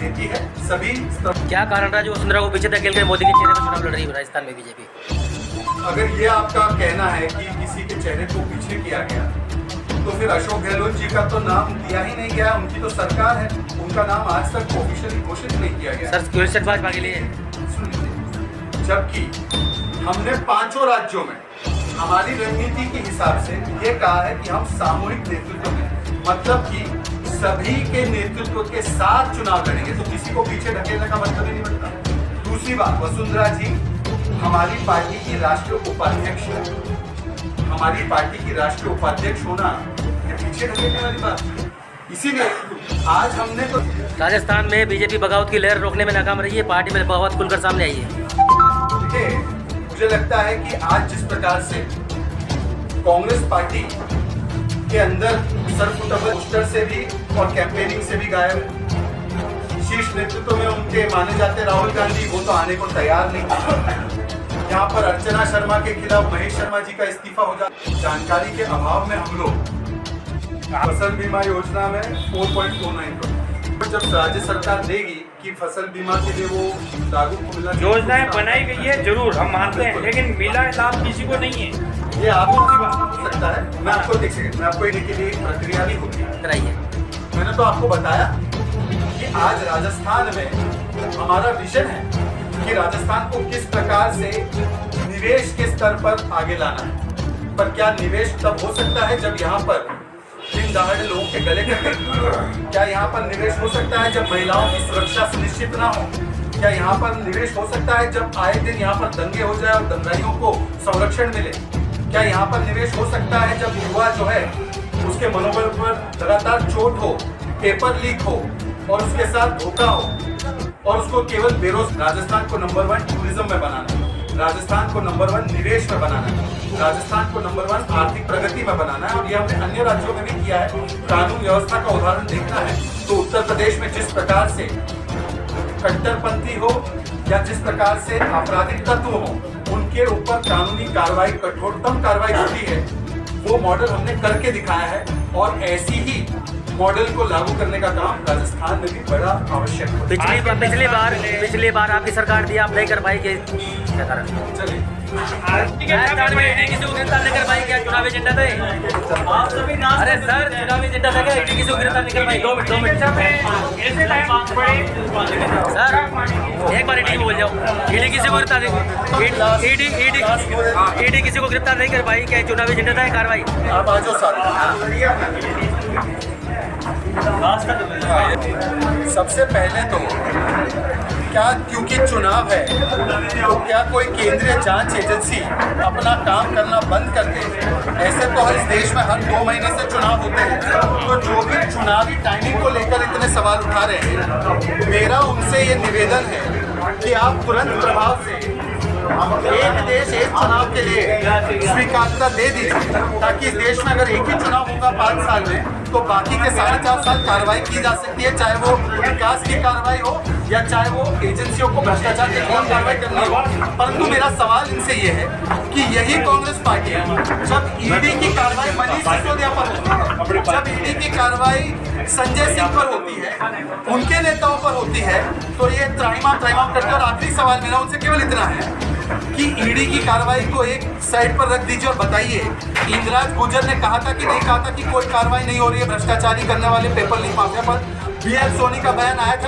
राजनीति है। सभी क्या कारण रहा जो वसुंधरा को पीछे धकेल कर मोदी के चेहरे पर चुनाव लड़ रही है राजस्थान में बीजेपी? अगर ये आपका कहना है कि किसी के चेहरे को पीछे किया गया, तो फिर अशोक गहलोत जी का तो नाम दिया ही नहीं गया। उनकी तो सरकार है, उनका नाम आज तक ऑफिशियली घोषित नहीं किया गया। सर क्वेश्चन भाजपा के लिए, सुन लीजिए, जबकि हमने 5 राज्यों में हमारी रणनीति के हिसाब से ये कहा है कि हम सामूहिक नेतृत्व में, मतलब कि सभी के नेतृत्व के साथ चुनाव लड़ेंगे, तो किसी को पीछे ढकेलने का मतलब ही नहीं बनता। दूसरी बात, वसुंधरा जी हमारी पार्टी की राष्ट्रीय उपाध्यक्ष है। हमारी पार्टी की राष्ट्रीय उपाध्यक्ष होना ये पीछे ढकेलने वाली बात है। इसीलिए आज हमने तो राजस्थान में बीजेपी बगावत की लहर रोकने में नाकाम रही है, पार्टी में बगावत खुलकर सामने आई है। देखिए, मुझे लगता है कि आज जिस प्रकार से कांग्रेस पार्टी के अंदर सरफुटबल पोस्टर से भी और कैंपेनिंग से भी गायब है। शीर्ष नेतृत्व में उनके माने जाते राहुल गांधी, वो तो आने को तैयार नहीं। यहाँ पर अर्चना शर्मा के खिलाफ महेश शर्मा जी का इस्तीफा हो जाता। जानकारी के अभाव में हम लोग फसल बीमा योजना में 4.49 जब राज्य सरकार देगी कि फसल बीमा के लिए वो लागू मिला, योजनाएं बनाई गई है जरूर, हम मानते हैं, लेकिन मिला लाभ किसी को नहीं है। ये आपकी बात हो सकता है। मैं आपको देख सकता, मैं आपको इन्हीं के लिए प्रक्रिया भी होगी कराइए। मैंने तो आपको बताया कि आज राजस्थान में हमारा विजन है कि राजस्थान को किस प्रकार से निवेश के स्तर पर आगे लाना है। पर क्या निवेश तब हो सकता है जब यहाँ पर दिन दहाड़े लोगों के गले कटे? क्या यहाँ पर निवेश हो सकता है जब महिलाओं की सुरक्षा सुनिश्चित ना हो? क्या यहाँ पर निवेश हो सकता है जब आए दिन यहाँ पर दंगे हो जाए और दंगाइयों को संरक्षण मिले? क्या यहाँ पर निवेश हो सकता है जब युवा जो है उसके मनोबल पर लगातार चोट हो, पेपर लीक हो और उसके साथ धोखा हो और उसको केवल राजस्थान को नंबर 1 टूरिज्म में बनाना है, राजस्थान को नंबर 1 निवेश में बनाना है, राजस्थान को नंबर 1 आर्थिक प्रगति में बनाना है। और ये हमने अन्य राज्यों में भी किया है। कानून व्यवस्था का उदाहरण देखना है तो उत्तर प्रदेश में जिस प्रकार से कट्टरपंथी हो या जिस प्रकार से आपराधिक तत्व हो, उनके ऊपर कानूनी कार्रवाई, कठोरतम कार्रवाई होती है, वो मॉडल हमने करके दिखाया है। और ऐसी ही मॉडल को लागू करने का काम राजस्थान में भी बड़ा आवश्यक है। पिछली बार आपकी सरकार दी, आप नहीं कर पाई, क्या कारण? चलिए, किसी को गिरफ्तार नहीं कर पाई, क्या चुनावी एजेंडा थे? अरे सर, चुनावी एजेंडा था क्या? किसी को गिरफ्तार नहीं कर पाई? 2 मिनट सर, एक बार ईडी बोल जाओ। ईडी किसी को गिरफ्तार ईडी किसी को गिरफ्तार नहीं कर पाई, क्या चुनावी एजेंडा था कार्रवाई? आप आ जाओ साथ। सबसे पहले तो क्या, क्योंकि चुनाव है तो क्या कोई केंद्रीय जांच एजेंसी अपना काम करना बंद कर दे? ऐसे तो इस देश में हर 2 महीने से चुनाव होते हैं। तो जो भी चुनावी टाइमिंग को लेकर इतने सवाल उठा रहे हैं, मेरा उनसे ये निवेदन है कि आप तुरंत प्रभाव से एक देश एक चुनाव के लिए स्वीकार्यता दे दीजिए, ताकि इस देश में अगर एक ही चुनाव होगा 5 साल में, तो बाकी के 4.5 साल कार्रवाई की जा सकती है, चाहे वो विकास की कार्रवाई हो या चाहे वो एजेंसियों को भ्रष्टाचार के खिलाफ कार्रवाई करनी हो। परंतु मेरा सवाल इनसे ये है कि यही कांग्रेस पार्टी जब ईडी की कार्रवाई मनीष सिसोदिया पर होती है, जब ईडी की कार्रवाई संजय सिंह पर होती है, उनके नेताओं पर होती है, तो ये त्राहिमाम करते। और आखिरी सवाल मेरा उनसे केवल इतना है कि ईडी की कार्रवाई को एक साइड पर रख दीजिए और बताइए, इंदिराज गुर्जर ने कहा था कि नहीं कहा था कि कोई कार्रवाई नहीं हो रही है भ्रष्टाचारी करने वाले पेपर लीक माफिया पर? BL सोनी का बयान आया था।